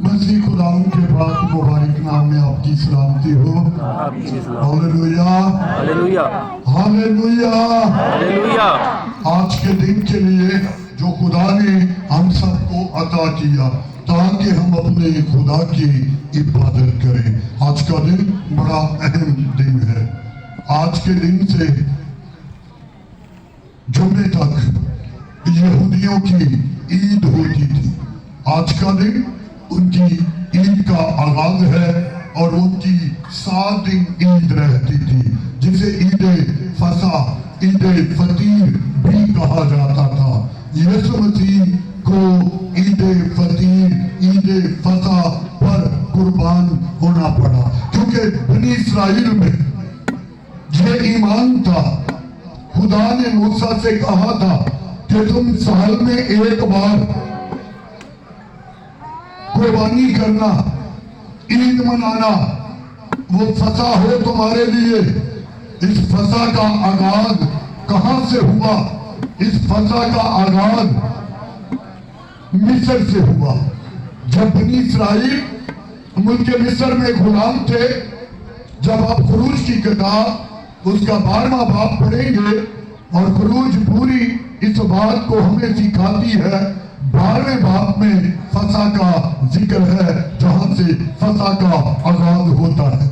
मसीह खुदावंद के पाक मुबारक नाम में आपकी सलामती हो। Hallelujah hallelujah hallelujah. हालेलुया। आज के दिन के लिए जो खुदा ने हम सबको अता किया ताकि हम अपने खुदा की इबादत करें। आज का दिन बड़ा अहम दिन है। आज के दिन से जुम्मे तक यहूदियों की ईद होती थी। आज का दिन उनकी ईद का आगाज है और उनकी 7 दिन ईद रहती थी, जिसे ईद फसा, ईद फतीर भी कहा जाता था। यीशु मसीह को ईद फतीर, ईद फसा पर कुर्बान होना पड़ा, क्योंकि बनी इस्राइल में ये ईमान था। खुदा ने मूसा से कहा था कि तुम साल में एक बार कुर्बानी करना, ईद मनाना, वो फसा हो तुम्हारे लिए। इस फसा का आगाज कहां से हुआ? इस फसा का आगाज मिस्र से हुआ। जब बनी इस्राइल मुल्क मिस्र में गुलाम थे, जब आप खुरूज की किताब उसका 12वां बाब पढ़ेंगे और खुरूज पूरी इस बात को हमें सिखाती है। 12वें बाब में फसा का जिक्र है, जहां से फसा का आगाज होता है।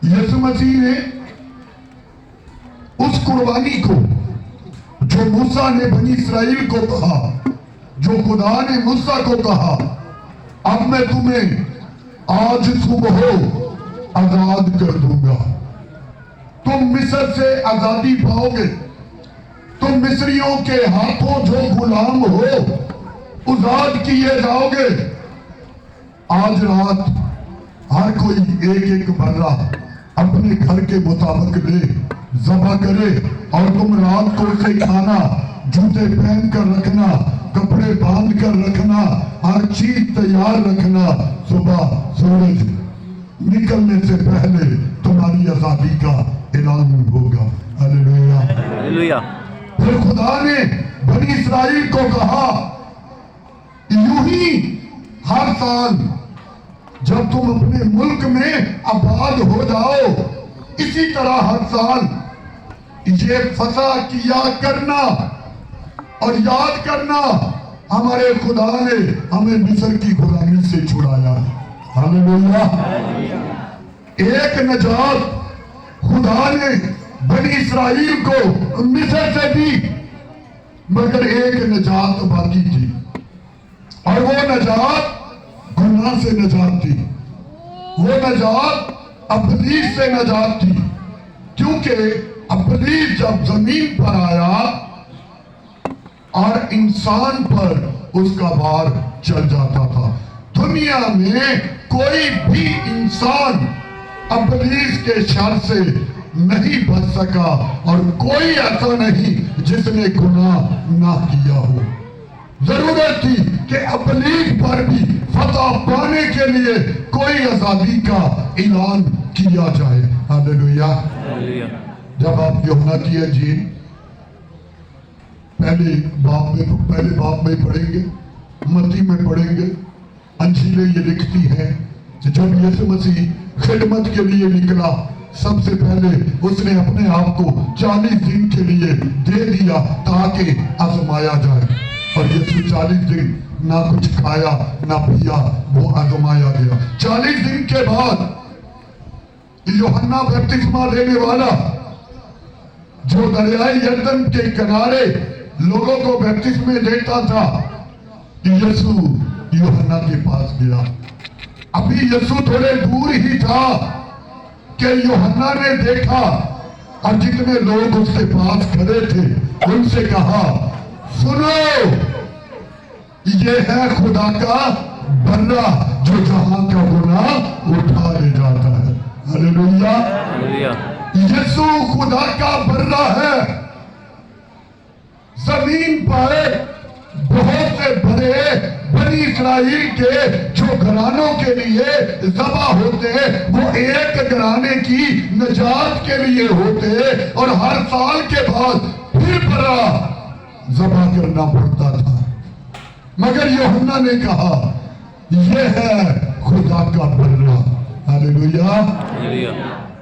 यीशु मसीह ने उस कुर्बानी को जो मूसा ने बनी इस्राइल को कहा, जो खुदा ने मूसा को कहा, अब मैं तुम्हें आज सुबह आजाद कर दूंगा, तुम मिस्र से आजादी पाओगे, तुम मिस्रियों के हाथों जो गुलाम हो आजाद किए जाओगे। आज रात हर कोई एक एक बर्रा अपने घर के मुताबिक ले ज़बह करे और तुम रात को उसे खाना, जूते पहन कर रखना, कपड़े बांध कर रखना, हर चीज तैयार रखना। सुबह सूरज निकलने से पहले तुम्हारी आजादी का ऐलान होगा। Hallelujah hallelujah. फिर खुदा ने बनी इस्राइल को कहा, यूं ही हर साल जब तुम अपने मुल्क में आबाद हो जाओ, इसी तरह हर साल ये फसा किया करना और याद करना हमारे खुदा ने हमें मिस्र की गुलामी से छुड़ाया। हालेलुया। एक नजात खुदा ने बनी इस्राइल को मिस्र से दी, मगर एक नजात बाकी थी, और वो नजात गुनाह से नजात थी, वो नजात अब्लीस से नजात थी। क्योंकि अब्लीस जब जमीन पर आया और इंसान पर उसका वार चल जाता था। दुनिया में कोई भी इंसान अब्लीस के शर से नहीं बच सका, और कोई ऐसा नहीं जिसने गुनाह ना किया हो। जरूरत थी कि अब्लीस पर भी फतह पाने के लिए कोई आजादी का ऐलान किया जाए। हालेलुया। जब आप यूहन्ना की इंजील पहले बाब में पढ़ेंगे, मत्ती में पढ़ेंगे, अंजीलें ये लिखती है कि जब यीशु मसीह खिदमत के लिए निकला, सबसे पहले उसने अपने आप को 40 दिन के लिए दे दिया ताकि आजमाया जाए, और यीशु 40 दिन ना कुछ खाया ना पिया, वो आजमाया गया। 40 दिन के बाद यूहन्ना बपतिस्मा देने वाला, जो दरियाई यरदन के किनारे लोगों को बपतिस्मे देता था, यीशु यूहन्ना के पास गया। अभी यीशु थोड़े दूर ही था कि यूहन्ना ने देखा, और जितने लोग उसके पास खड़े थे उनसे कहा, सुनो, ये है खुदा का बंदा जो जहां का गुनाह उठा ले जाता है। हालेलुया। यीशु खुदा का बंदा है। जमीन पर बहुत से बड़े बनी इस्राइल के जो घरानों के लिए ज़बह होते, वो एक घराने की निजात के लिए होते, और हर साल के बाद फिर बड़ा ज़बह करना पड़ता था। मगर यूहन्ना ने कहा ये है खुदा का बर्रा। हालेलुया। हालेलुया।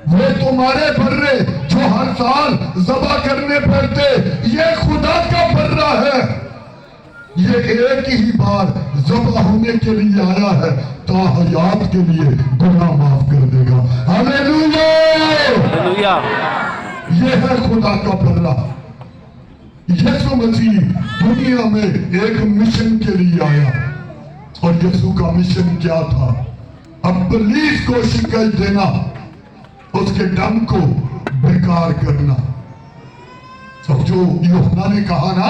वो तुम्हारे बर्रे जो हर साल ज़बह करने पड़ते, ये खुदा का बर्रा है। ये एक ही बार ज़बह होने के लिए आया है, ताहयात के लिए गुनाह माफ कर देगा। हालेलुया। हालेलुया। ये है खुदा का बर्रा। यीशु मसीह दुनिया में एक मिशन के लिए आया, और यीशु का मिशन क्या था? इब्लीस को शिकस्त देना, उसके दम को बेकार करना। अब जो यूहन्ना ने कहा ना,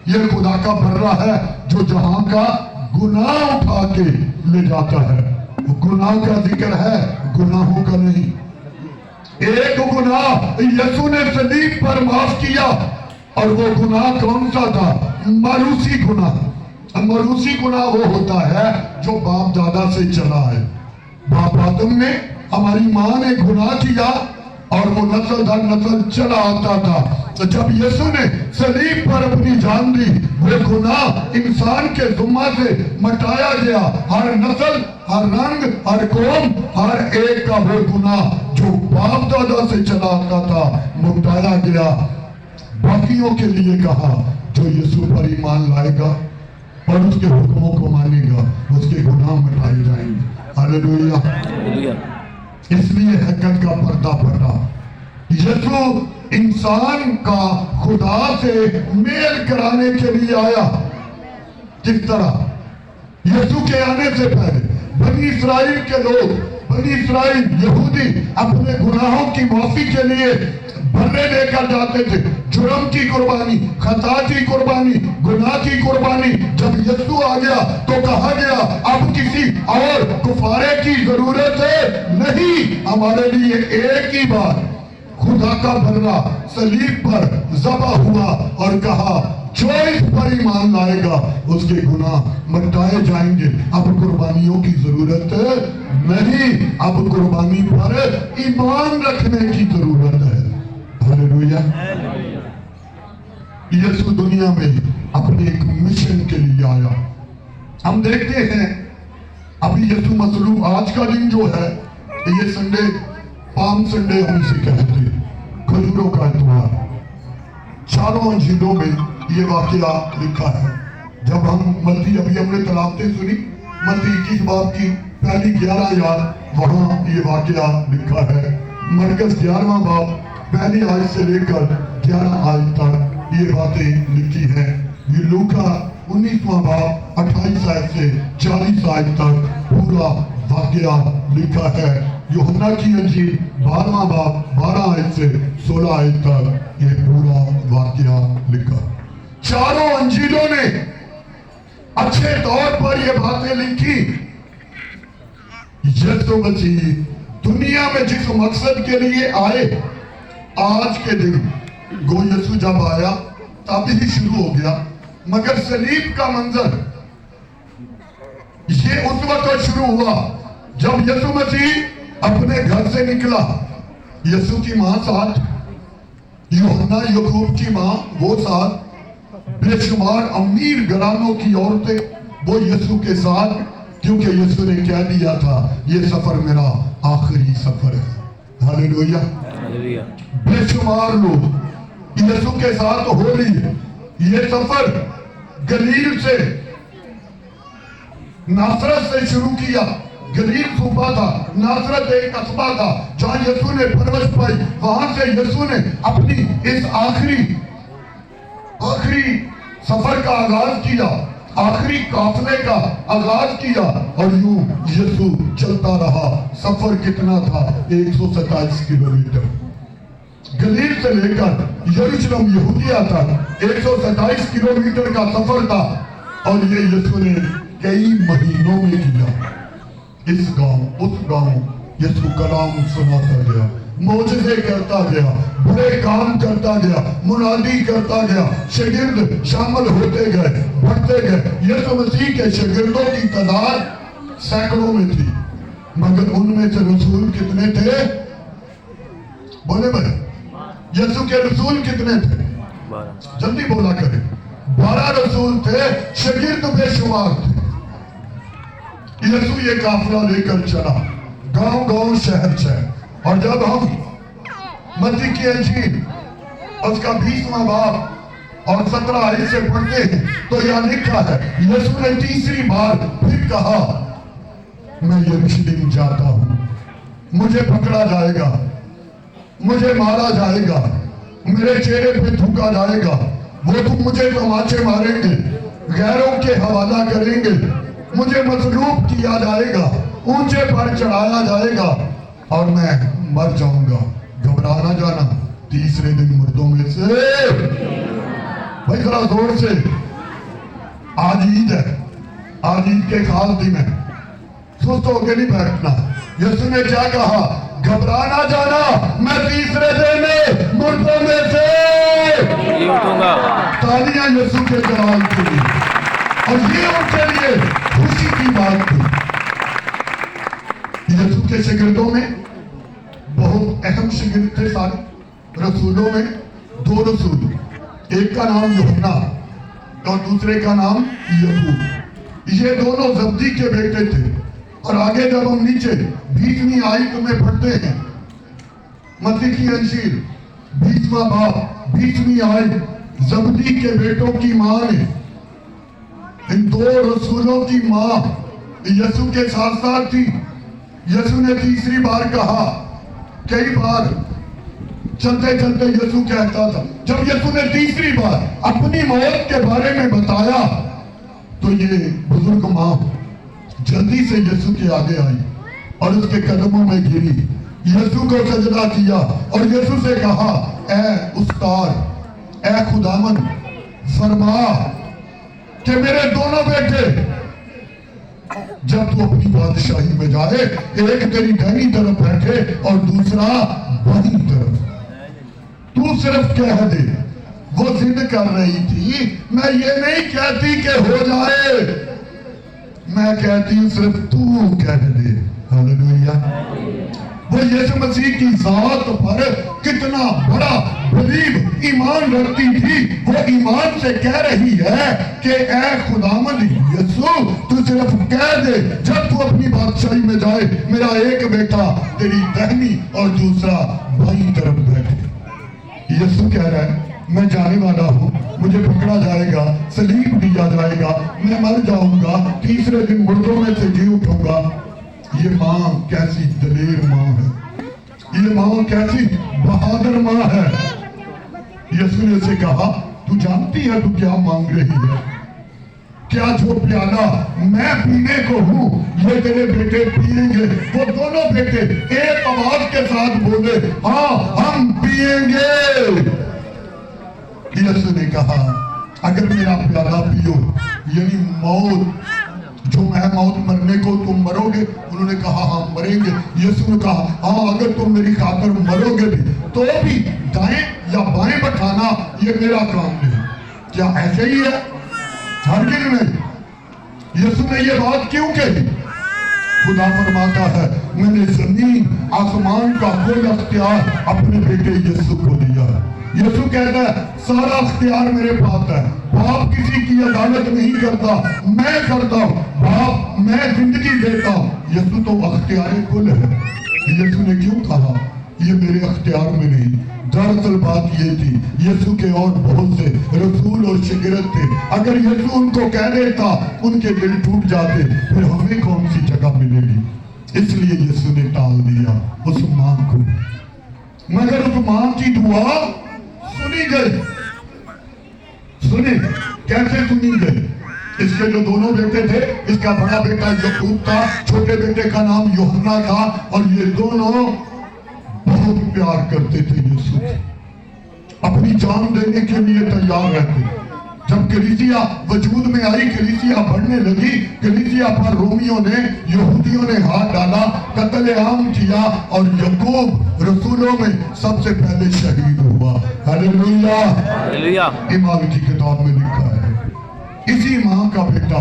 ये खुदा का बर्रा है जो जहां का गुनाह उठा के ले जाता है। वो गुनाह का जिक्र है, गुनाहों का नहीं। एक गुनाह यीशु ने सलीब पर माफ किया, और वो गुनाह कौन सा था? मारूसी गुनाह। मारूसी गुनाह वो होता है जो बाप दादा से चला है। बाप आदम ने, हमारी माँ ने गुनाह किया, और वो नस्ल दर नस्ल चला आता था। तो जब यीशु ने सलीब पर अपनी जान दी, वो गुनाह इंसान के जुम्मा से मिटाया गया। हर नस्ल, हर रंग, हर कौम, हर एक का वो गुनाह जो बाप दादा से चला आता था, मिटाया गया। बाकियों के लिए कहा, जो यीशु पर ईमान लाएगा और उसके हुक्मों को मानेगा, उसके गुनाह मिटाए जाएंगे। हालेलुया। हालेलुया। इसलिए हैकल का पर्दा फटा। यीशु इंसान का खुदा से मेल कराने के लिए आया। किस तरह? यीशु के आने से पहले बनी इस्राएल के लोग, बनी इस्राएल यहूदी अपने गुनाहों की माफी के लिए बर्रे लेकर जाते थे। जुर्म की कुर्बानी, खता की कुर्बानी, गुनाह की कुर्बानी। जब यीशु आ गया तो कहा गया, अब किसी और कुफारे की जरूरत है नहीं, हमारे लिए एक ही बार खुदा का बर्रा सलीब पर ज़बह हुआ, और कहा, जो इस पर ईमान लाएगा उसके गुनाह मिटाए जाएंगे। अब कुर्बानियों की जरूरत नहीं, अब कुर्बानी पर ईमान रखने की जरूरत है। हालेलुया। यीशु दुनिया में अपने एक मिशन के लिए आया। हम देखते हैं अभी यीशु मसलूब, आज का दिन जो है ये संडे, पाम संडे हम इसे कहते हैं, खजूरों का इतवार। चारों अंजीलों में ये वाकया लिखा है। जब हम मत्ती, अभी हमने तलावतें सुनी, मत्ती 21 बाब की पहली 11 आयत, वहां ये वाकया लिखा है। मरकस 11वां बाब पहली आयत से लेकर 11 आयत तक ये बातें लिखी है। ये लूका 19वां बाब 28 आयत से 40 आयत तक पूरा वाकया लिखा है। यूहन्ना की अंजील 12वां बाब 12 आयत से 16 आयत तक ये पूरा वाकया लिखा। चारों अंजीलों ने अच्छे तौर पर ये बातें लिखी। यीशु मसीह दुनिया में जिस मकसद के लिए आए, आज के दिन गो यीशु जब आया तब ही शुरू हो गया, मगर सलीब का मंजर ये उस वक्त शुरू हुआ जब यीशु मसीह अपने घर से निकला। यीशु की मां साथ, यूहन्ना याकूब की मां वो साथ, बेशुमार अमीर घरानों की औरतें वो यीशु के साथ, क्योंकि यीशु ने कह दिया था, ये सफर मेरा आखिरी सफर है। हालेलुया। हालेलुया। बेशुमार लोग यीशु के साथ हो रही है। ये सफर गलील से, नासरत से शुरू किया। गलील सूबा था, नासरत एक कस्बा था जहां यीशु ने परवरिश पाई। वहां से यीशु ने अपनी इस आखिरी सफर का आगाज किया, आखिरी काफले का आगाज किया, और यूं यीशु चलता रहा। सफर कितना था? 127 किलोमीटर। गलील से लेकर यरूशलेम यहूदिया तक 127 किलोमीटर का सफर था, और ये यीशु ने कई महीनों में किया। इस गांव उस गांव यीशु कलाम सुनाता गया, मौजज़े करता गया, बड़े काम करता गया, मुनादी करता गया। शागिर्द शामिल होते गए, बढ़ते गए। यीशु मसीह के शागिर्दों की तादाद सैकड़ों में थी, मगर उनमें से रसूल कितने थे? बोले भाई, यीशु के रसूल कितने थे? 12। जल्दी बोला करें। 12 रसूल थे, शागिर्द बेशुमार थे। यीशु ये काफिला लेकर चला गांव गांव शहर शहर। और जब हम मत्ती की अंजील उसका 20वां बाब और 17 आयत से पढ़ते हैं तो यह लिखा है, यीशु ने तीसरी बार फिर कहा, मैं यरूशलेम जाता हूं, मुझे पकड़ा जाएगा, मुझे मारा जाएगा, मेरे चेहरे पे थूका जाएगा, वो तुम मुझे तमाचे मारेंगे, गैरों के हवाला करेंगे, मुझे मसलूब किया जाएगा, ऊंचे पर चढ़ाया जाएगा और मैं मर जाऊंगा। घबरा ना जाना, तीसरे दिन मुर्दों में से। भाई जरा जोर से, आज ईद है, आज ईद के खास दिन है, सुस्त होके नहीं बैठना। यीशु ने क्या कहा, घबरा ना जाना, मैं तीसरे दिन मुर्दों में से जी उठूंगा। तालियां यीशु के जलाल के लिए। और ये उनके लिए खुशी की बात थी। यीशु के शागिर्दों में बहुत अहम शागिर्द थे सारे रसूलों में, 2 रसूल, एक का नाम यूहन्ना और दूसरे का नाम याकूब। ये दोनों जब्दी के बेटे थे। और आगे जब हम नीचे 20वीं आयत में पढ़ते हैं, मत्ती की अंजील 20वां बाब 20वीं आयत, जब्दी के बेटों की मां ने, इन 2 रसूलों की मां यीशु के साथ साथ थी। यीशु ने तीसरी बार कहा, कई बार चलते चलते यीशु कहता था, जब यीशु ने तीसरी बार अपनी मौत के बारे में बताया तो ये बुजुर्ग मां जल्दी से यीशु के आगे आई और उसके कदमों में गिरी, यीशु को सजदा किया और यीशु से कहा, ऐ उस्ताद, ऐ खुदावन, फरमा कि मेरे दोनों बेटे जब तू अपनी बादशाही में जाए, एक तेरी दाहिनी तरफ बैठे और दूसरा बाईं तरफ, तू सिर्फ कह दे। वो जिद कर रही थी, मैं ये नहीं कहती कि हो जाए, मैं कहती हूं सिर्फ तू कह दे। हालेलुया। वो यीशु मसीह की जात पर कितना बड़ा बिलीव, ईमान रखती थी। वो ईमान से कह रही है कि ऐ खुदावंद यीशु, तू सिर्फ कह दे, जब तू अपनी बादशाही में जाए, मेरा एक बेटा तेरी दाहिनी और दूसरा बाईं तरफ बैठे। यीशु कह रहा है, मैं जाने वाला हूं, मुझे पकड़ा जाएगा, सलीब दिया जाएगा, मैं मर जाऊंगा, तीसरे दिन मुर्दों में से जी उठूंगा। ये मां कैसी दलेर मां है, ये मां कैसी बहादुर मां है। यीशु ने उसे कहा, तू जानती है तू क्या मांग रही है? क्या जो प्याला मैं पीने को हूं, ये तेरे बेटे पिएंगे? वो दोनों बेटे एक आवाज के साथ बोले, हाँ हम पिएंगे। यीशु ने कहा, अगर मेरा प्याला पियो, यानी मौत, जो मैं मौत मरने को तुम मरोगे? उन्होंने कहा हाँ मरेंगे। यीशु ने कहा, हाँ अगर तुम मेरी खातर मरोगे भी, तो भी दाएं या बाएं बैठाना ये मेरा काम नहीं। क्या ऐसे ही है? हरगिज़ नहीं। यीशु ने ये बात क्यों कही? खुदा फरमाता है, मैंने जमीन आसमान का कुल अख्तियार अपने बेटे यीशु को दिया है। यीशु कहता है, सारा अख्तियार मेरे पास है, बाप किसी की अदालत नहीं करता, मैं करता हूं। बाप मैं जिंदगी देता हूं। यीशु तो अख्तियार कुल है। यीशु ने क्यों कहा ये मेरे अख्तियार में नहीं? दरअसल बात ये थी, यीशु के और बहुत से रसूल और शागिर्द थे। अगर यीशु उनको कह देता, उनके दिल टूट जाते, फिर हमें कौन सी जगह मिलेगी? इसलिए यीशु ने टाल दिया उस मां को। मगर उस मां की दुआ सुनी गई। सुनी कैसे सुनी गई? इसके जो दोनों बेटे थे, इसका बड़ा बेटा याकूब था, छोटे बेटे का नाम यूहन्ना था, और ये दोनों बहुत प्यार करते थे यीशु से, अपनी जान देने के लिए तैयार रहते। जब कलीसिया वजूद में आई, कलीसिया बढ़ने लगी, कलीसिया पर रोमियों ने, यहूदियों ने हाथ डाला, कत्ल-ए-आम किया, और याकूब रसूलों में सबसे पहले शहीद हुआ। हालेलुया। हालेलुया। ईमान की किताब में लिखा है, इसी मां का बेटा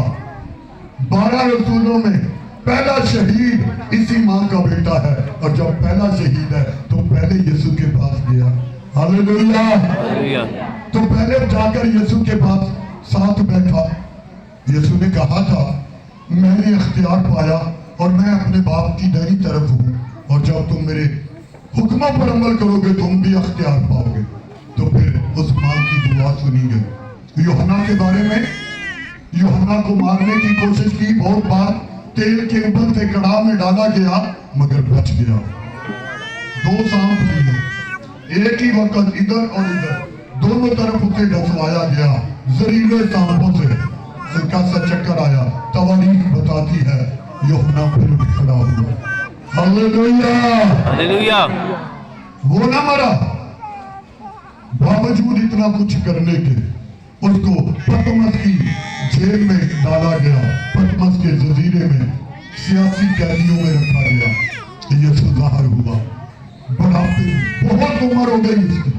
12 रसूलों में पहला शहीद इसी मां का बेटा है। और जब पहला शहीद है तो पहले यीशु के पास गया। हालेलुया। हालेलुया। तो पहले जाकर यीशु के पास साथ बैठा। यीशु ने कहा था, میں نے اختیار پایا اور میں اپنے باپ کی دائیں طرف ہوں، اور جب تم میرے حکموں پر عمل کرو گے تم بھی اختیار پاؤ گے۔ تو پھر اس ماں کی دعا سنی گئی۔ یوحنا کے بارے میں، یوحنا کو مارنے کی کوشش کی، بہت بار تیل کے ابل سے کڑاہ میں ڈالا گیا مگر بچ گیا۔ 2 سانپ لیے، ایک ہی وقت ادھر اور ادھر دونوں طرف اسے ڈسوایا گیا زہریلے سانپوں سے، ہلکا سا چکر آیا۔ تواریخ بتاتی ہے یوحنا پھر اٹھ کھڑا ہوا۔ ہلیلویہ، ہلیلویہ، وہ نہ مرا، باوجود اتنا کچھ کرنے کے اس کو پتمس کی جیل میں ڈالا گیا، پتمس کے جزیرے میں سیاسی قیدیوں میں رکھا گیا۔ یسوع ظاہر ہوا، بڑھاپے بہت عمر ہو گئی اس کی،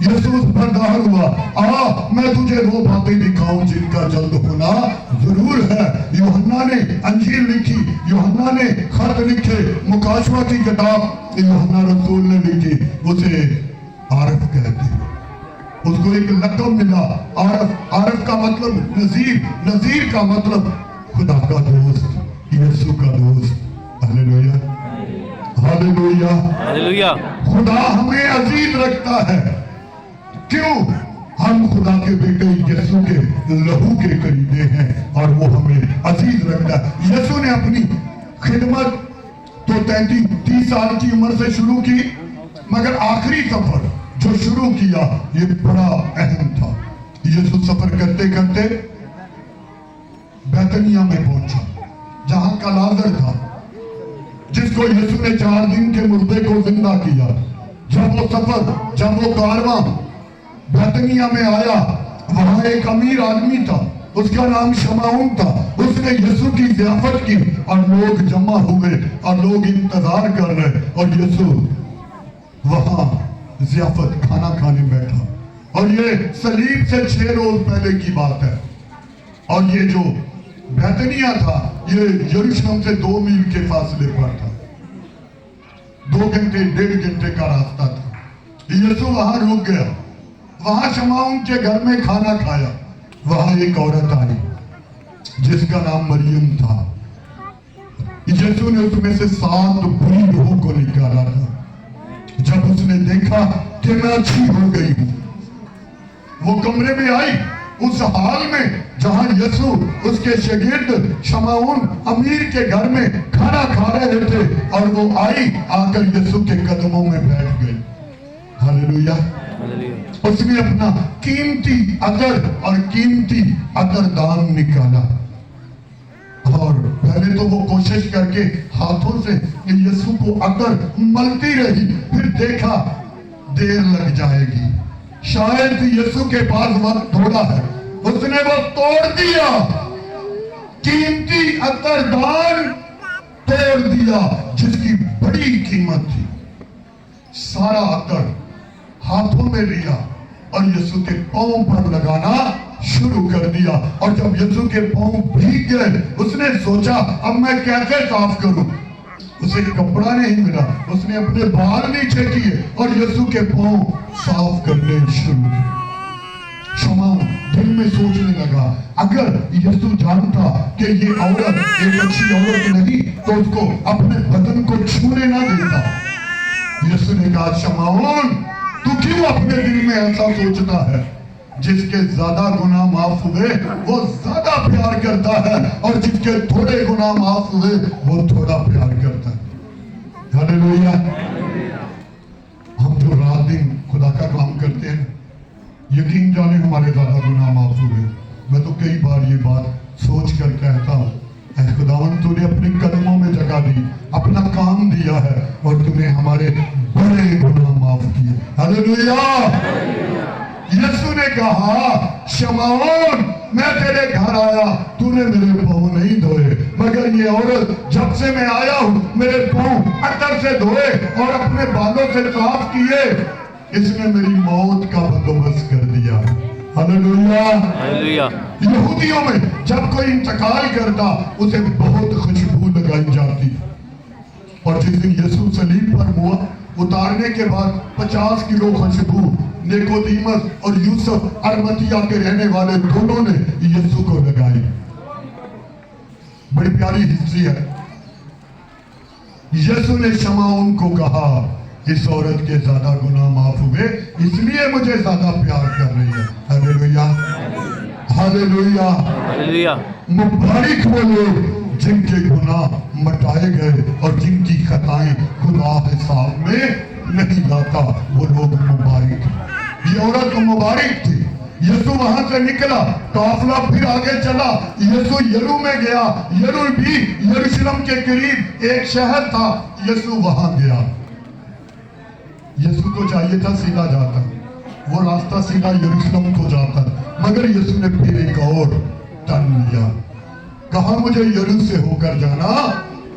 یسوع اس پر ظاہر ہوا۔ آ میں تجھے وہ باتیں دکھاؤں جن کا جلد ہونا ضرور ہے۔ یوحنا نے انجیل لکھی، یوحنا نے خط لکھے، مکاشفہ کی کتاب یوحنا رسول نے لکھی، اسے عارف کہتے ہیں۔ اس کو ایک لقب ملا، عارف۔ عارف کا مطلب نذیر، نذیر کا مطلب خدا کا دوست، یسوع کا دوست۔ ہلیلویہ، ہلیلویہ، ہلیلویہ، خدا ہمیں عزیز رکھتا ہے۔ کیوں؟ ہم خدا کے بیٹے یسوع کے لہو کے قریبے ہیں اور وہ ہمیں عزیز رکھتا ہے۔ یسوع نے اپنی خدمت تو 30 سال کی عمر سے شروع کی، مگر آخری سفر جو شروع کیا یہ بڑا اہم تھا۔ یسوع سفر کرتے کرتے بیتنیہ میں پہنچا، جہاں کا لازر تھا، جس کو یسوع نے 4 دن کے مردے کو زندہ کیا۔ جب وہ کارواں بیتنیہ میں آیا، وہاں ایک امیر آدمی تھا، اس کا نام شمعون تھا۔ اس نے یسوع کی ضیافت کی اور لوگ جمع ہوئے اور لوگ انتظار کر رہے، اور یسوع وہاں ضیافت کھانا کھانے بیٹھا۔ اور یہ صلیب سے 6 روز پہلے کی بات ہے، اور یہ جو بیتنیہ تھا یہ یروشلم سے 2 میل کے فاصلے پر تھا، 2 گھنٹے 1.5 گھنٹے کا راستہ تھا۔ یسوع وہاں رک گیا، وہاں شمعون کے گھر میں کھانا کھایا۔ وہاں ایک عورت آئی جس کا نام مریم تھا۔ یسوع نے اس میں سے 7 بری روحوں کو نکالا تھا۔ جب اس نے دیکھا کہ میں اچھی ہو گئی ہوں، وہ کمرے میں آئی، اس حال میں جہاں یسوع اس کے شاگرد شمعون امیر کے گھر میں کھانا کھا رہے تھے، اور وہ آئی، آ کر یسوع کے قدموں میں بیٹھ گئی۔ ہلیلویہ، اس نے اپنا قیمتی عطر اور قیمتی عطر دان نکالا، اور پہلے تو وہ کوشش کر کے ہاتھوں سے یسوع کو عطر ملتی رہی، پھر دیکھا دیر لگ جائے گی، شاید یسوع کے پاس وقت تھوڑا ہے، اس نے وہ توڑ دیا، قیمتی عطر دان توڑ دیا جس کی بڑی قیمت تھی۔ سارا عطر ہاتھوں میں لیا اور یسوع کے پاؤں پر لگانا شروع کر دیا، اور جب یسوع کے پاؤں بھیگ گئے اس نے سوچا اب میں کیسے صاف کروں۔ اسے کپڑا نہیں ملا، اس نے اپنے بال نیچے کیے اور یسوع کے پاؤں صاف کرنے شروع کیے۔ شمعون دل میں سوچنے لگا اگر یسوع جانتا کہ یہ عورت ایک اچھی عورت نہیں تو اس کو اپنے بدن کو چھونے نہ دیتا۔ یسوع نے کہا شمعون تو کیوں اپنے دل میں ایسا سوچتا ہے؟ جس کے زیادہ گناہ معاف ہوئے وہ زیادہ پیار کرتا ہے، اور جس کے تھوڑے گناہ معاف ہوئے وہ تھوڑا پیار کرتا ہے۔ ہلیلویہ۔ ہم جو رات دن خدا کا کام کرتے ہیں، یقین جانے ہمارے زیادہ گناہ معاف ہوئے۔ میں تو کئی بار یہ بات سوچ کر کہتا ہوں اے خداوند تو نے اپنے قدموں میں جگہ دی، اپنا کام دیا ہے، اور تم نے ہمارے بڑے گناہ معاف کیے۔ ہلیلویہ۔ یسوع نے کہا شمعون میں تیرے گھر آیا، تو نے میرے پاؤں نہیں دھوئے، مگر یہ عورت جب سے میں آیا ہوں میرے پاؤں عطر سے دھوئے اور اپنے بالوں سے صاف کیے، اس نے میری موت کا بندوبست کر دیا۔ ہلیلویہ۔ یہودیوں میں جب کوئی انتقال کرتا اسے بہت خوشبو لگائی جاتی، اور جس دن یسوع صلیب پر ہوا اتارنے کے بعد 50 کلو خوشبو نیکودیمس اور یوسف ارمتیہ کے رہنے والے دونوں نے یسوع کو لگائی۔ बड़ी प्यारी हिस्ट्री है। यीशु ने शमौन को कहा, इस औरत के ज्यादा गुनाह माफ हुए, इसलिए मुझे ज्यादा प्यार कर रही है। Hallelujah, hallelujah, hallelujah. मुबारक वो लोग जिनके गुनाह मटाए गए और जिनकी खताएं खुदा हिसाब में नहीं लाता, वो लोग मुबारक। ये औरत मुबारक थी। यीशु वहां से निकला, काफिला फिर आगे चला, यीशु यरू में गया। यरू भी यरूशलेम के करीब एक शहर था, यीशु वहां गया। यीशु को चाहिए था सीधा जाता, वो रास्ता सीधा यरूशलेम को जाता, मगर यीशु ने फिर एक और टर्न लिया। कहा मुझे यरू से होकर जाना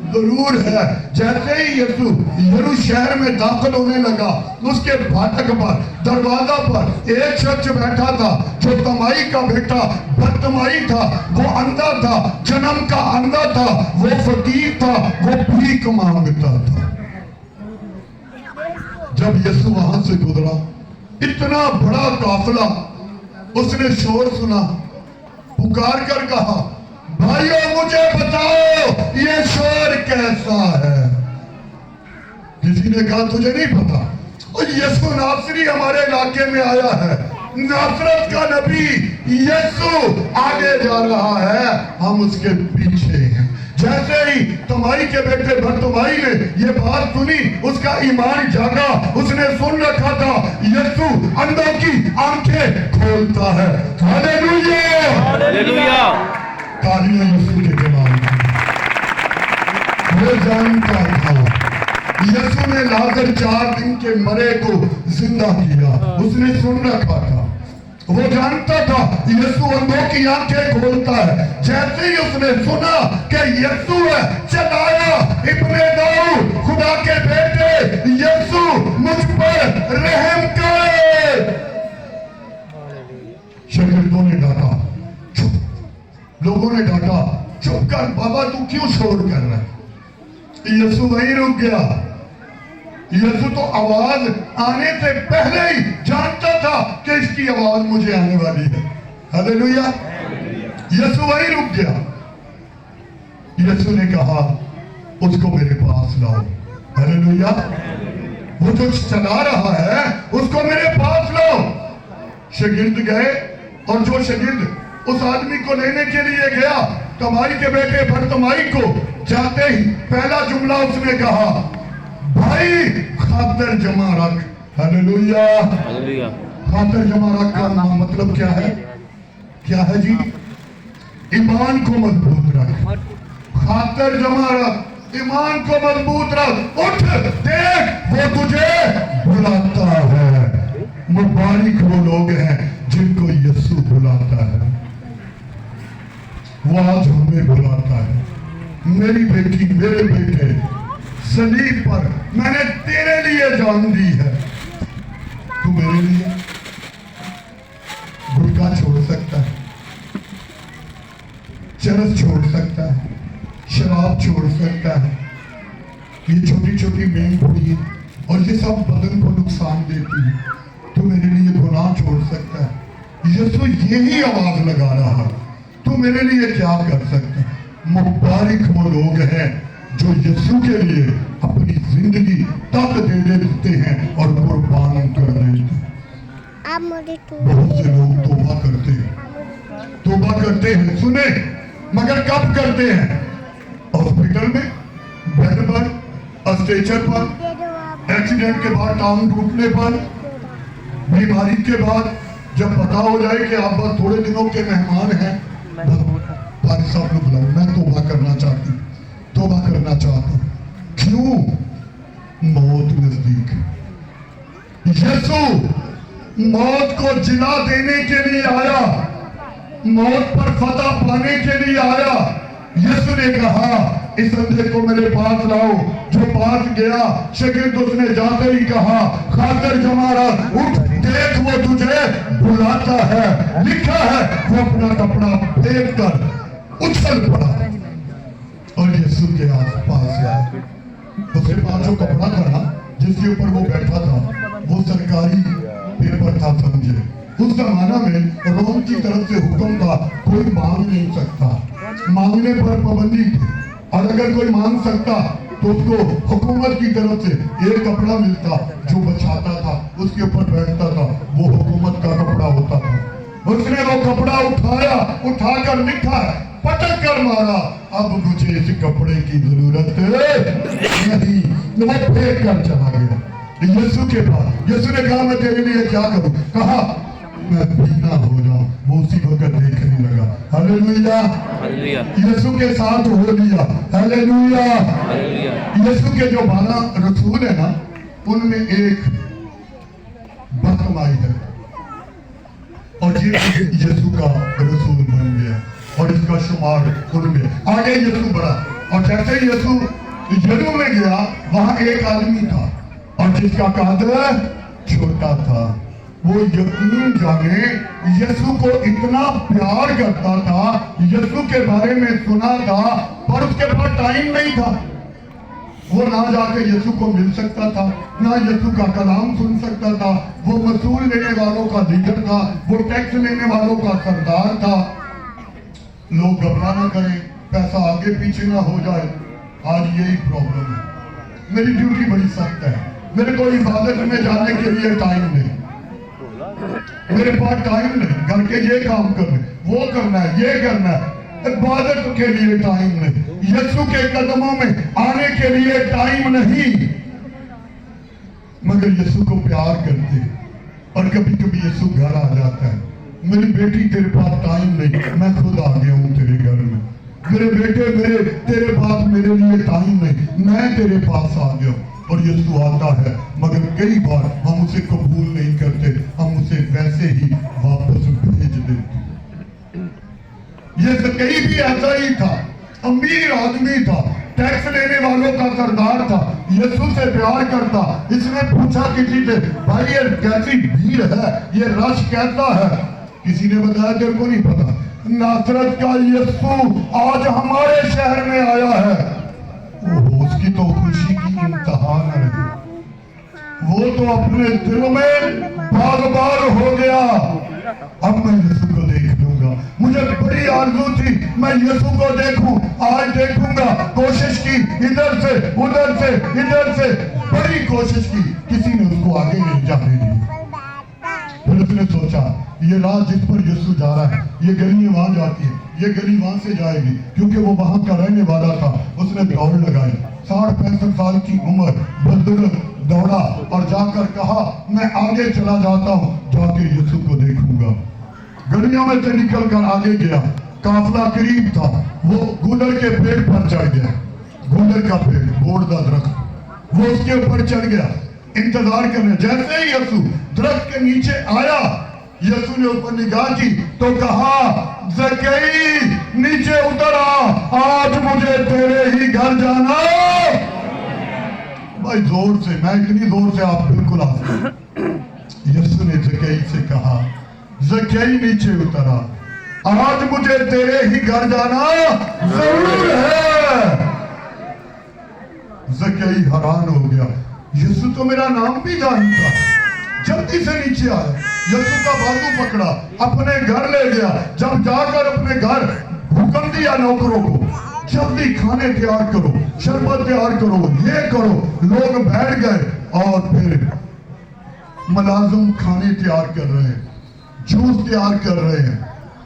जरूर है। जैसे ही यीशु यरू शहर में दाखिल होने लगा, उसके फाटक पर, दरवाजा पर एक शख्स बैठा था जो तमाई का बेटा बदतमाई था। वो अंधा था, जन्म का अंधा था, वो फकीर था, वो भीख मांगता था। जब यीशु वहां से गुजरा, इतना बड़ा काफिला, उसने शोर सुना, पुकार कर कहा, भाइयों मुझे बताओ ये शोर कैसा है। किसी ने कहा तुझे नहीं पता, और यीशु नासरी हमारे इलाके में आया है, नासरत का नबी यीशु आगे जा रहा है, हम उसके पीछे हैं। जैसे ही तमाई के बेटे बरतमाई ने ये बात सुनी, उसका ईमान जागा, उसने सुन रखा था यीशु अंधों की आंखें खोलता है। Hallelujah, hallelujah. तालियां यीशु के जलाल की। वो जानता था यीशु ने लाकर 4 दिन के मरे को जिंदा किया, उसने सुन रखा था। वो जानता था यीशु अंधों की आंखें खोलता है। जैसे ही उसने सुना कि यीशु है, चलाया, इब्ने दाऊद, खुदा के बेटे यीशु मुझ पर रहम कर। शागिर्दों ने डांटा, चुप। लोगों ने डांटा, चुप कर बाबा, तू क्यों शोर कर रहा है। यीशु वहीं रुक गया। यीशु तो आवाज आने से पहले ही जानता था कि इसकी आवाज मुझे आने वाली है। हालेलुया। यीशु वहीं रुक गया। यीशु ने कहा, उसको मेरे पास लाओ। हालेलुया। वो जो चला रहा है उसको मेरे पास लाओ। शागिर्द गए, और जो शागिर्द उस आदमी को लेने के लिए गया, तमाई के बेटे बरतमाई को, जाते ही पहला जुमला उसने कहा, भाई खातर जमा रख। Hallelujah, hallelujah. खातर जमा रख का मतलब क्या है? क्या है जी? ईमान को मजबूत रख, खातर जमा रख, ईमान को मजबूत रख। उठ, देख वो तुझे बुलाता है। मुबारक वो लोग हैं जिनको यीशु बुलाता है। वो आज हमें बुलाता है। मेरी बेटी, मेरे बेटे, सलीब पर मैंने तेरे लिए जान दी है, तू मेरे लिए गुटखा छोड़ सकता है, चरस छोड़ सकता है, शराब छोड़ सकता है, ये छोटी छोटी मेंढी और ये सब बदन को नुकसान देती है, तू मेरे लिए गुनाह छोड़ सकता है। यीशु यही आवाज लगा रहा है, तू मेरे लिए क्या कर सकता है। मुबारक वो लोग हैं जो यीशु के लिए अपनी जिंदगी तक दे देते हैं और कुर्बान कर देते हैं। बहुत से लोग तौबा करते हैं, सुने, मगर कब करते हैं? हॉस्पिटल में, बेड पर, स्ट्रेचर पर, एक्सीडेंट के बाद, टांग टूटने पर, बीमारी के बाद, जब पता हो जाए कि आप बस थोड़े दिनों के मेहमान हैं, भाई साहब ने बुलाया, मैं तौबा करना चाहती हूँ, तौबा करना चाहता हूँ। क्यों? मौत नजदीक। यीशु मौत को जिला देने के लिए आया, मौत पर फतह पाने के लिए आया। यीशु ने कहा, इस अंधे को मेरे पास लाओ। जो पास गया, शागिर्द उसने जाते ही कहा, खातर जमा रख, उठ, देख वो तुझे बुलाता है। लिखा है, वो अपना कपड़ा फेंक कर उछल पड़ा और यीशु के आसपास आया। उसके पास जो कपड़ा था ना, जिसके ऊपर वो बैठा था, वो सरकारी पेपर था, समझे, उस जमाना में रोम की तरफ से हुक्म था, कोई मांग नहीं सकता, मांगने पर पाबंदी थी। और अगर कोई मांग सकता तो उसको हुकूमत की तरफ से एक कपड़ा मिलता जो बचाता था, उसके ऊपर बैठता था, वो हुकूमत का कपड़ा होता था। उसने वो कपड़ा उठाया, उठाकर लिखा, पटक कर मारा, अब मुझे इस कपड़े की जरूरत नहीं, वो फेंक कर चला गया यीशु के पास। यीशु ने कहा मैं तेरे लिए क्या करूं? कहा मैं भीना हो जाऊं। वो उसी वक्त देखने लगा। हालेलुया, हालेलुया, यीशु के साथ हो लिया। हालेलुया, हालेलुया, यीशु के जो 12 रसूल है ना, उनमें एक बकमाई है और ये यीशु का रसूल बन गया और इसका शुमार उनमें आगे यीशु बढ़ा। और जैसे यीशु यरूशलेम में गया, वहां एक आदमी था और जिसका कद छोटा था। वो यकीन जाने यीशु को इतना प्यार करता था, यीशु के बारे में सुना था, पर उसके पास टाइम नहीं था। वो ना जाके यीशु को मिल सकता था, ना यीशु का कलाम सुन सकता था। वो वसूल लेने वालों का लीडर था, वो टैक्स लेने वालों का सरदार था। लोग घबरा ना करें, पैसा आगे पीछे ना हो जाए। आज यही प्रॉब्लम है। मेरी ड्यूटी बड़ी सख्त है, मेरे को इबादत में जाने के लिए टाइम नहीं, मेरे पास टाइम नहीं, घर के ये काम करने, वो करना है, ये करना है, इबादत के लिए टाइम नहीं, यीशु के कदमों में आने के लिए टाइम नहीं। मगर यीशु को प्यार करते और कभी कभी यीशु घर आ जाता है, मेरी बेटी तेरे पास टाइम नहीं, मैं खुद आ गया हूँ तेरे घर में। मेरे बेटे मेरे तेरे पास मेरे लिए टाइम नहीं, मैं तेरे पास आ गया। और यीशु आता है, मगर कई बार हम उसे कबूल नहीं करते, हम उसे वैसे ही वापस भेज देते। ये कहीं भी ऐसा ही था, अमीर आदमी था, टैक्स लेने वालों का सरदार था, यीशु से प्यार करता। इसने पूछा किसी से, भाई ये कैसी भीड़ है, ये रश कैसा है? किसी ने बताया तेरे को नहीं पता, नासरत का यीशु आज हमारे शहर में आया है। उसकी तो खुशी की इंतहा न रही, वो तो अपने दिल में बाग-बाग हो गया। अब मैं यीशु को देख लूंगा, मुझे बड़ी आरज़ू थी मैं यीशु को देखूं, आज देखूंगा। कोशिश की, इधर से उधर से इधर से, बड़ी कोशिश की, किसी ने उसको आगे नहीं जाने दी। फिर उसने सोचा ये राह जिस पर यीशु जा रहा है, ये गली वहां जाती है, ये गली वहां से जाएगी, क्योंकि वो वहां का रहने वाला था। उसने दौड़ लगाई, 60-65 साल की उम्र, बुजुर्ग दौड़ा और जाकर कहा मैं आगे चला जाता हूँ, जाके यीशु को देखूंगा। गलियों में से निकल कर आगे गया, काफिला करीब था, वो गूलर के पेड़ पर चढ़ गया। गूलर का पेड़, बोड़ का दरख्त, वो उसके ऊपर चढ़ गया, इंतजार करने। जैसे ही यीशु दरख्त के नीचे आया, यीशु ने ऊपर निगाह की तो कहा ज़क्कई नीचे उतर आ, आज मुझे तेरे ही घर जाना। भाई जोर से, मैं इतनी जोर से आप बिल्कुल आ सकते। यीशु ने ज़क्कई से कहा ज़क्कई नीचे उतर आ, आज मुझे तेरे ही घर जाना जरूर है। ज़क्कई हैरान हो गया, यीशु तो मेरा नाम भी जानता। जल्दी से नीचे आया, यीशु का बाजू पकड़ा, अपने घर ले गया। जब जाकर अपने घर हुक्म दिया नौकरों को, जल्दी खाने तैयार करो, शरबत तैयार करो, ये करो। लोग बैठ गए और फिर मुलाजिम खाने तैयार कर रहे हैं, जूस तैयार कर रहे हैं,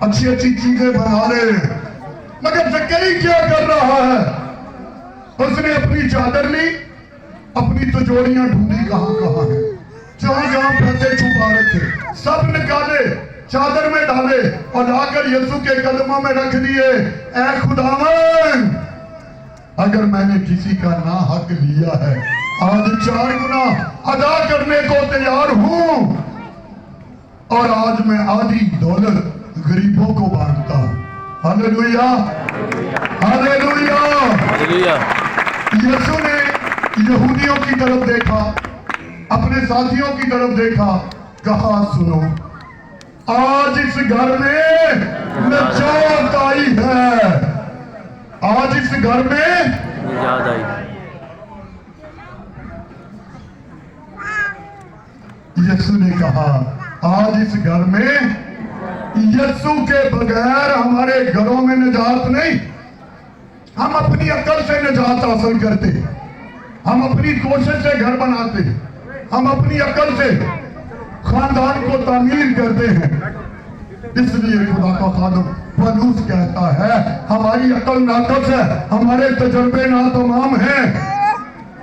अच्छी अच्छी चीजें बना रहे हैं। मगर ज़क्कई क्या कर रहा है? उसने अपनी चादर ली, अपनी तिजोरियां ढूंढी, कहां है, जहां जहां पैसे छुपा रखे सब निकाले, चादर में डाले और लाकर यीशु के कदमों में रख दिए। ऐ खुदावन, अगर मैंने किसी का ना हक लिया है, आज 4 गुना अदा करने को तैयार हूं, और आज मैं आधी दौलत गरीबों को बांटता हूं। Hallelujah, hallelujah, hallelujah. यीशु ने यहूदियों की तरफ देखा, अपने साथियों की तरफ देखा, कहा सुनो, आज इस घर में निजात आई है, आज इस घर में निजात आई। यीशु ने कहा आज इस घर में यीशु के बगैर हमारे घरों में निजात नहीं। हम अपनी अकल से निजात हासिल करते, हम अपनी कोशिश से घर बनाते, हम अपनी अकल से खानदान को तामीर करते हैं। इसलिए खुदा का खादम पौलुस कहता है हमारी अकल नाकस है, हमारे तजर्बे नातमाम हैं।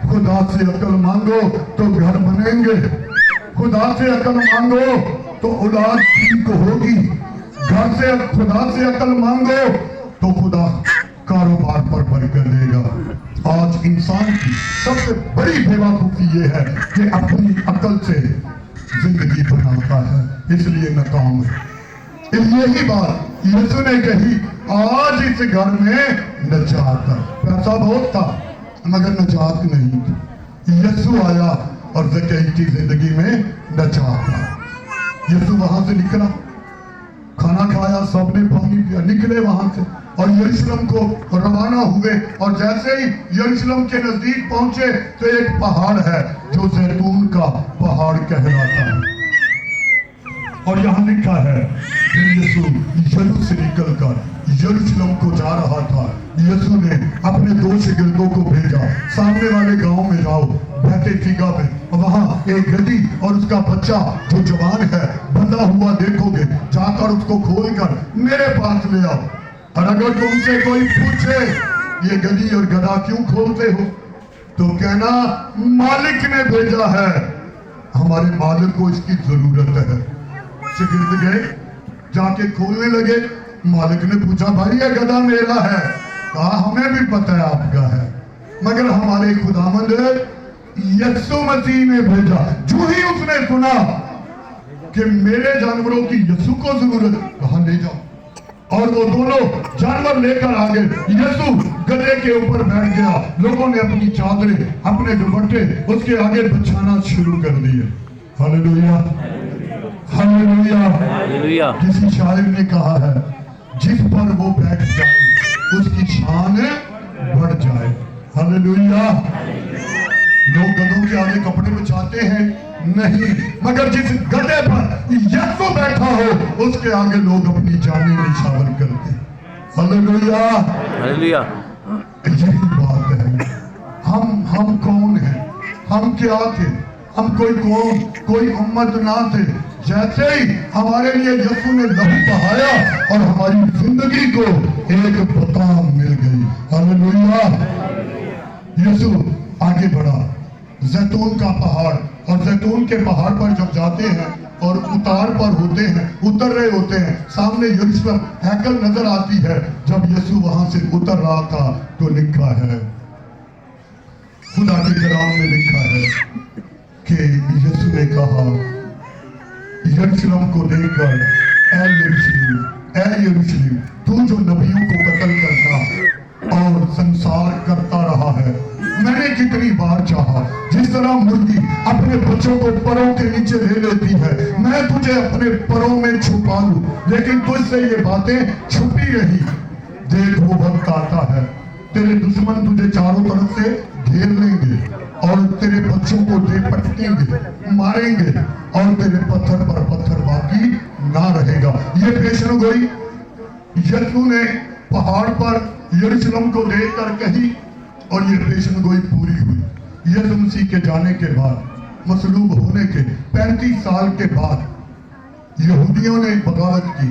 खुदा से अकल मांगो तो घर बनेंगे, खुदा से अकल मांगो तो औलाद ठीक होगी, घर से खुदा से अकल मांगो तो खुदा कारोबार पर बरकत देगा। आज इंसान की सबसे बड़ी बेवकूफी ये है कि अपनी अकल से जिंदगी बनाता है, इसलिए नाकाम है। यही बात यीशु ने कही, आज इस घर में नजात है। पैसा बहुत था मगर नजात नहीं थी। यीशु आया और ज़कई की जिंदगी में नजात आई। यीशु वहां से निकला, खाना खाया, सबने पानी पिया, निकले वहां से और यरूशलेम को रवाना हुए। और जैसे ही यरूशलेम के नजदीक पहुंचे तो एक पहाड़ है जो जैतून का पहाड़ कहलाता है। और यहाँ लिखा है यीशु यरूशलेम से निकलकर यरूशलेम को जा रहा था। यीशु ने अपने 2 शिगिर्दों को भेजा, सामने वाले गांव में जाओ, बैतफीगा में, वहां एक गधी और उसका बच्चा जो जवान है बंधा हुआ देखोगे, जाकर उसको खोलकर मेरे पास ले आओ। और अगर तुमसे कोई पूछे ये गधी और गधा क्यों खोलते हो तो कहना मालिक ने भेजा है, हमारे मालिक को इसकी जरूरत है। शिगिर्द गए, जाके खोलने लगे। मालिक ने पूछा भाई ये गधा मेरा है? कहा हमें भी पता है आपका है, मगर हमारे खुदावंद यीशु मसीह ने भेजा। जो ही उसने सुना कि मेरे जानवरों की यीशु को जरूरत, कहा ले जाओ। और वो दोनों जानवर लेकर आ गए। यीशु गधे के ऊपर बैठ गया, लोगों ने अपनी चादरें, अपने दुपट्टे उसके आगे बिछाना शुरू कर दिए। Hallelujah, hallelujah, hallelujah. किसी शायर ने कहा है जिस पर वो बैठ जाए उसकी शान बढ़ जाए। हालेलुया। लोग गधों के आगे कपड़े बिछाते हैं नहीं, मगर जिस गधे पर यीशु बैठा हो उसके आगे लोग अपनी जानें निछावर करते हैं। Hallelujah, hallelujah. यही बात है। हम कौन हैं? हम क्या थे? हम कोई कौम, कोई उम्मत ना थे। जैसे ही हमारे लिए यीशु ने लहू बहाया और हमारी जिंदगी को एक पताम मिल गई। हालेलुया। यीशु आगे बढ़ा, जैतून का पहाड़, और जैतून के पहाड़ पर जब जाते हैं और उतार पर होते हैं, उतर रहे होते हैं, सामने यरूशलेम हैकल नजर आती है। जब यीशु वहां से उतर रहा था तो लिखा है, खुदा के कलाम में लिखा है कि यीशु ने कहा यरूशलेम को देखकर, ऐ यरूशलेम, ऐ यरूशलेम, तू जो नबियों को कत्ल करता और संसार करता रहा है, मैंने कितनी बार चाहा जिस तरह मुर्गी अपने बच्चों को परों के नीचे ले लेती है, मैं तुझे अपने परों में छुपा लूं, लेकिन तुझसे ये बातें छुपी रही। देख वो वक्त आता है, तेरे दुश्मन तुझे चारों तरफ से घेर लेंगे और तेरे बच्चों को दे पटकेंगे, मारेंगे, और तेरे पत्थर पर पत्थर बाकी ना रहेगा। ये पेशन गोई यीशु ने पहाड़ पर यरूशलेम को देखकर कही और ये पेशन गोई पूरी हुई। यीशु मसीह के जाने के बाद, मसलूब होने के 35 साल के बाद यहूदियों ने बगावत की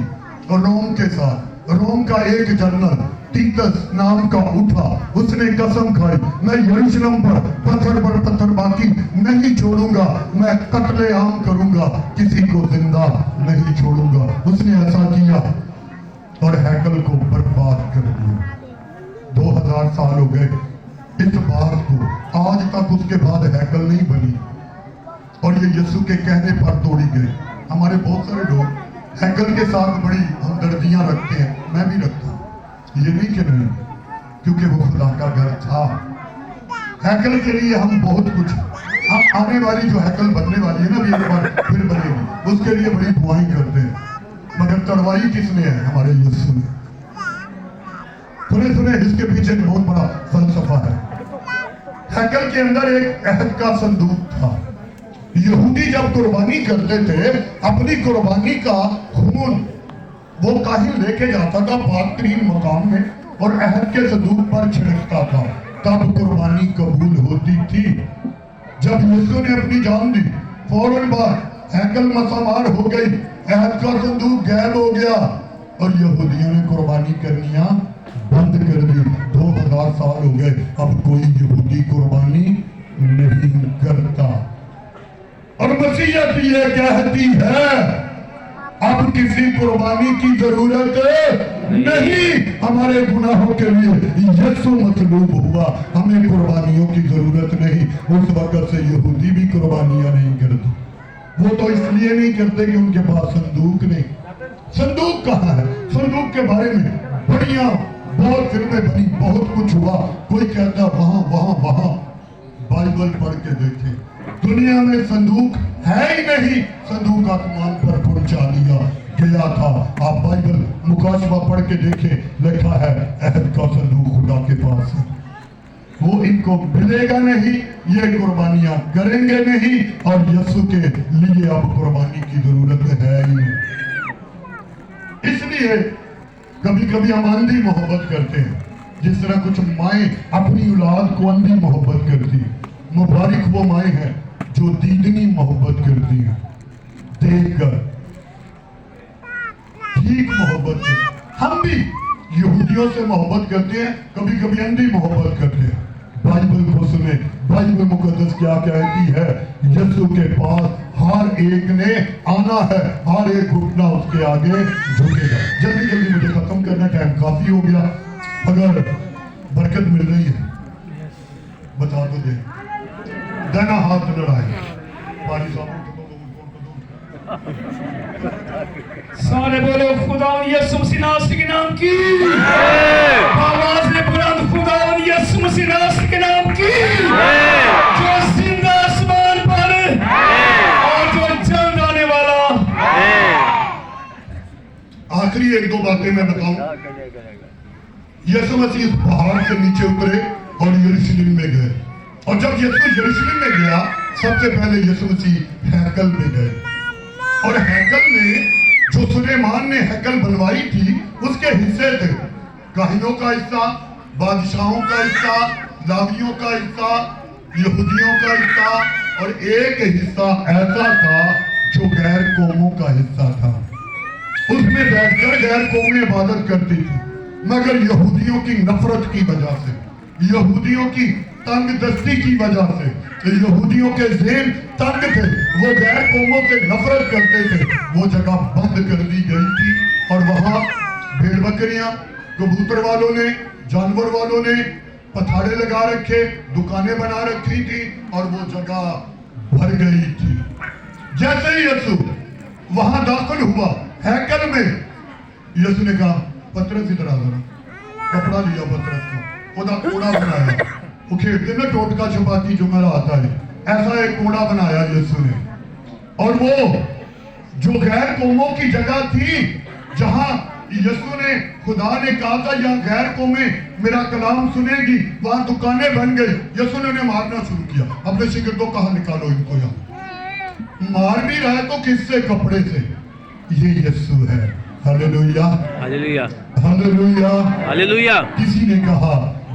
और रोम के साथ। रोम का एक जनरल तीतस नाम का उठा, उसने कसम खाई मैं यरूशलेम पर पत्थर बाकी नहीं छोड़ूंगा, मैं कत्ले आम करूंगा, किसी को जिंदा नहीं छोड़ूंगा। उसने ऐसा किया और हैकल को बर्बाद कर दिया। 2000 साल हो गए इस बात को, आज तक उसके बाद हैकल नहीं बनी और ये यीशु के कहने पर तोड़ी गई। हमारे बहुत सारे लोग हैकल के साथ बड़ी हमदर्दियां रखते हैं, मैं भी रखता हूं, ये नहीं कि नहीं, क्योंकि वो खुदा का घर था। हैकल के लिए हम बहुत कुछ, हम आने वाली जो हैकल बनने वाली है ना, एक बार फिर बनेगी, उसके लिए बड़ी दुआएं करते हैं, मगर चढ़वाई किसने है? हमारे यीशु ने। सुने इसके पीछे एक बहुत बड़ा फलसफा है। हैकल के अंदर एक अहद का संदूक था, यहूदी जब कुर्बानी करते थे, अपनी कुर्बानी का खून वो काहिल लेके जाता था पाक तरीन मकाम में और अहद के संदूक पर छिड़कता था, तब कुर्बानी कबूल होती थी। जब यीशु ने अपनी जान दी, फौरन बाद हैकल मसामार हो गई, अहद का संदूक गायब हो गया और यहूदियों ने कुर्बानी करनिया बंद कर दी। 2000 साल हो गए, अब कोई यहूदी कुर्बानी नहीं करता। और मसीहत ये कहती है अब किसी कुर्बानी की जरूरत नहीं। हमारे गुनाहों के लिए यीशु मतलूब हुआ, हमें कुर्बानियों की जरूरत नहीं। उस वक्त से यहूदी भी कुर्बानियां नहीं करते। वो तो इसलिए नहीं करते कि उनके पास संदूक नहीं। संदूक कहाँ है? संदूक के बारे में बढ़िया बहुत फिल्में बनी, बहुत कुछ हुआ। कोई कहता वहां वहां वहां, बाइबल पढ़ के देखे, दुनिया में संदूक है ही नहीं। संदूक आसमान पर पहुंचा दिया गया था। आप बाइबल मुकाशवा पढ़ के देखे, लिखा है अहद का संदूक खुदा के पास है, वो इनको मिलेगा नहीं, ये कुर्बानियां करेंगे नहीं और यीशु के लिए अब कुर्बानी की जरूरत है ही नहीं। इसलिए कभी कभी हम अंधी मोहब्बत करते हैं, जिस तरह कुछ माएं अपनी औलाद को अंधी मोहब्बत करती हैं। मुबारक वो माएं हैं जो दीदनी मोहब्बत करती हैं, देखकर ठीक मोहब्बत करते। हम भी यहूदियों से मोहब्बत करते हैं, कभी कभी अंधी मोहब्बत करते हैं। बाइबल को सुने, बाइबल मुकद्दस क्या कहती है? यीशु के पास हर एक ने आना है, हर एक घुटना उसके आगे झुकेगा। जल्दी जल्दी मुझे खत्म करना, टाइम काफी हो गया। अगर बरकत मिल रही है बता दो दे, देना हाथ लड़ाए पारी साहब। सारे बोलो खुदा यीशु मसीह नासरी के नाम की आवाज में बुलंद, खुदा यीशु मसीह नासरी के नाम की, जो जिंदा आसमान पर और जो जल्द आने वाला। आखिरी एक दो बातें मैं बताऊं। यीशु मसीह पहाड़ से नीचे उतरे और यरूशलेम में गए, और जब यीशु यरूशलेम में गया, सबसे पहले यीशु मसीह हैकल में गए। और हैकल में जो सुलेमान ने हैकल बनवाई थी, उसके हिस्से थे। काहिनों का हिस्सा, बादशाहों का हिस्सा, लावियों का हिस्सा, यहूदियों का हिस्सा, और एक हिस्सा ऐसा था जो गैर कौमों का हिस्सा था। उसमें बैठकर गैर कौमें इबादत करती थी, मगर यहूदियों की नफरत की वजह से, यहूदियों की तंग दस्ती की वजह से, यहूदियों के ज़हन तंग थे, वो गैर कौमों से नफरत करते थे। वो जगह बंद कर दी गई थी और वहां भेड़ बकरियां, कबूतर वालों ने, जानवर वालों ने पथारे लगा रखे, दुकानें बना रखी थी और वो जगह भर गई थी। जैसे ही यीशु वहां दाखिल हुआ हैकल में, यीशु ने कहा पतरस इधर आ जरा। कपड़ा लिया पतरस का, ओदा कोड़ा बनाया। वो खेलते में टोटका छुपाती जुमर आता है, ऐसा एक कोड़ा बनाया यीशु ने। और वो जो गैर कौमों की जगह थी, जहां यीशु ने, खुदा ने कहा था यहाँ गैर कौमें मेरा कलाम सुनेगी, वहां दुकानें बन गई। यीशु ने उन्हें मारना शुरू किया। अपने शिगिर्दों कहा निकालो इनको, यहाँ मार भी रहा है तो किससे? कपड़े से। ये यीशु है। Hallelujah, hallelujah, hallelujah, hallelujah. किसी ने कहा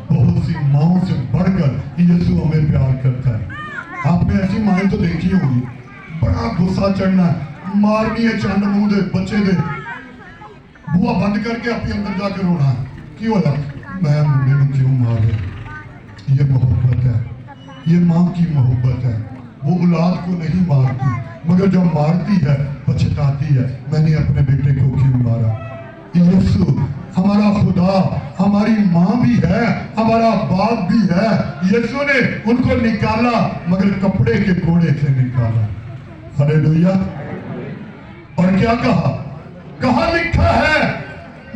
बहुत सी माओं से बढ़कर यीशु हमें प्यार करता है। आपने ऐसी माएं तो देखी होंगी, बड़ा गुस्सा चढ़ना है, मारनी है, चंड मुंह दे बच्चे दे, बुआ बंद करके अपने अंदर जाकर रोना है। क्यों होता? मैं मुंडे में क्यों मार रहा? ये मोहब्बत है, ये माँ की मोहब्बत है। वो औलाद को नहीं मारती, मगर जब मारती है पछताती है, मैंने अपने बेटे को क्यों मारा। यीशु हमारा खुदा, हमारी माँ भी है, हमारा बाप भी है। यीशु ने उनको निकाला, मगर कपड़े के कोड़े से निकाला। हालेलुया। और क्या कहा? कहा लिखा है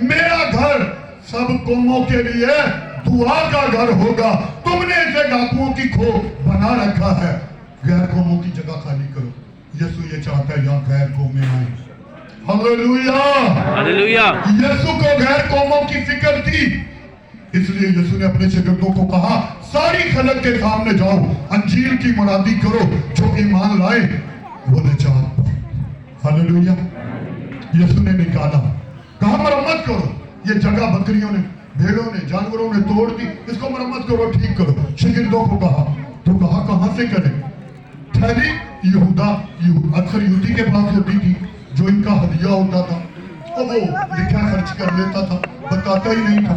मेरा घर सब कौमों के लिए दुआ का घर होगा। तुमने इसे डाकुओं की खो बना रखा है। गैर कौमों की जगह खाली करो। यीशु ये चाहता है यहाँ गैर कौमें आए। Hallelujah, hallelujah. यीशु को गैर कौमों की फिक्र थी, इसलिए यीशु ने अपने शिगिर्दों को कहा सारी खलक के सामने जाओ, अंजील की मुरादी करो, जो ईमान लाए वो निजात पाए। हालेलुया। यीशु ने निकाला, कहा मरम्मत करो, ये जगह बकरियों ने, भेड़ों ने, जानवरों ने तोड़ दी, इसको मरम्मत करो, ठीक करो। शागिर्दों को कहा, तो कहा कहां से करें? थैली यहूदा अक्सर यहूदी के पास होती थी, जो इनका हदिया होता था, और वो लिखा खर्च कर लेता था, बताता ही नहीं था।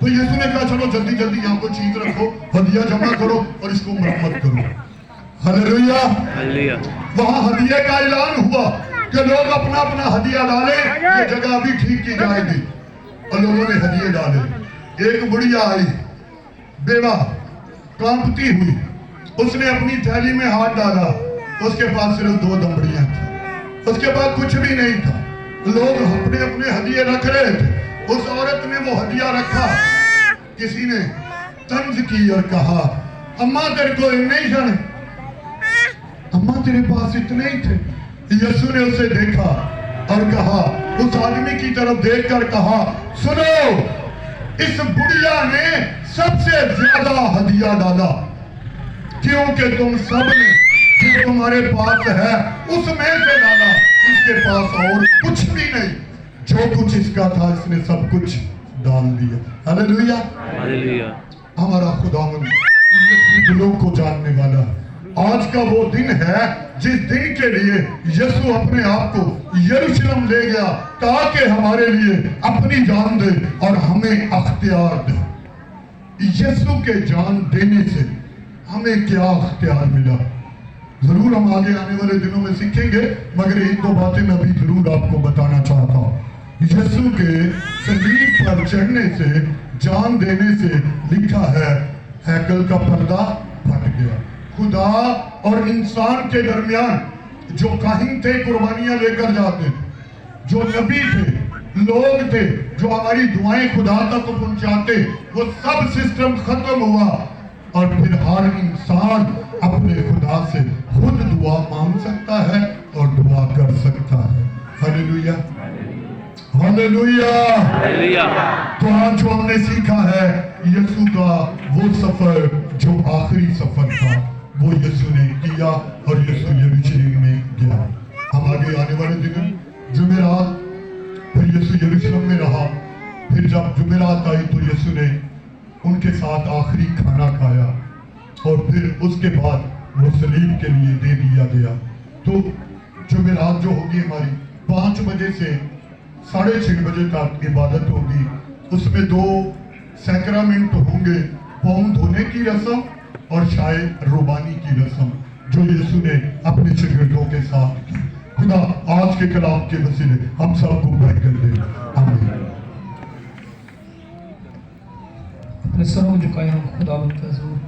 तो यीशु ने कहा चलो जल्दी जल्दी यहाँ को चीज रखो, हदिया जमा करो और इसको मरम्मत करो। हालेलुया। हालेलुया। वहां हदिये का ऐलान हुआ कि लोग अपना अपना हदिया डाले, ये जगह अभी ठीक की जाएगी। और लोगों ने हदिये डाले। एक बुढ़िया आई, बेवा, कांपती हुई, उसने अपनी थैली में हाथ डाला, उसके पास सिर्फ 2 दमड़ियां थी, उसके बाद कुछ भी नहीं था। लोग अपने अपने हदिये रख रहे थे, उस औरत ने वो हदिया रखा। किसी ने तंज की और कहा, अम्मा तेरे को नहीं जाने, अम्मा तेरे पास इतने ही थे। यीशु ने उसे देखा और कहा, उस आदमी की तरफ देखकर कहा, सुनो, इस बुढ़िया ने सबसे ज्यादा हदिया डाला, क्योंकि तुम सबने जो तुम्हारे पास है उसमें से डाला, इसके पास और कुछ भी नहीं, जो कुछ इसका था इसने सब कुछ डाल दिया। हालेलुया। हालेलुया। हमारा खुदावंद दिलों को जानने वाला, आज का वो दिन है जिस दिन के लिए यीशु अपने आप को यरूशलेम ले गया, ताकि हमारे लिए अपनी जान दे और हमें अख्तियार दे। यीशु के जान देने से हमें क्या अख्तियार मिला, जरूर हम आगे आने वाले दिनों में सीखेंगे, मगर एक 2 बातें मैं भी जरूर आपको बताना चाहता हूँ। यीशु के सलीब पर चढ़ने से, जान देने से लिखा है, हैकल का पर्दा फट गया। खुदा और इंसान के दरमियान जो काहिन थे, कुर्बानियां लेकर जाते थे, जो नबी थे, लोग थे जो हमारी दुआएं खुदा तक पहुंचाते, वो सब सिस्टम खत्म हुआ और फिर हर इंसान अपने खुदा से खुद दुआ मांग सकता है और दुआ कर सकता है। हालेलुया। हालेलुया। हालेलुया। तो आज जो हमने सीखा है, यीशु का वो सफर जो आखिरी सफर था, वो यीशु ने किया और यीशु यरूशलेम में गया। हम आगे आने वाले दिनों जुमेरात, फिर यीशु यरूशलेम में रहा, फिर जब जुमेरात आई तो यीशु ने उनके साथ आखिरी खाना खाया और फिर उसके बाद वो सलीब के लिए दे दिया गया। तो जुमेरात जो होगी हमारी 5 बजे से 6:30 बजे तक इबादत होगी, उसमें 2 सैक्रामेंट होंगे, पाँव धोने की रस्म और शायद रुबानी की रस्म, जो यीशु ने अपने शागिर्दों के साथ की। खुदा आज के कलाम के वसीले हम सबको बरकत दे। आमीन। अपने सरों झुकाए हम खुदावंद के हुजूर।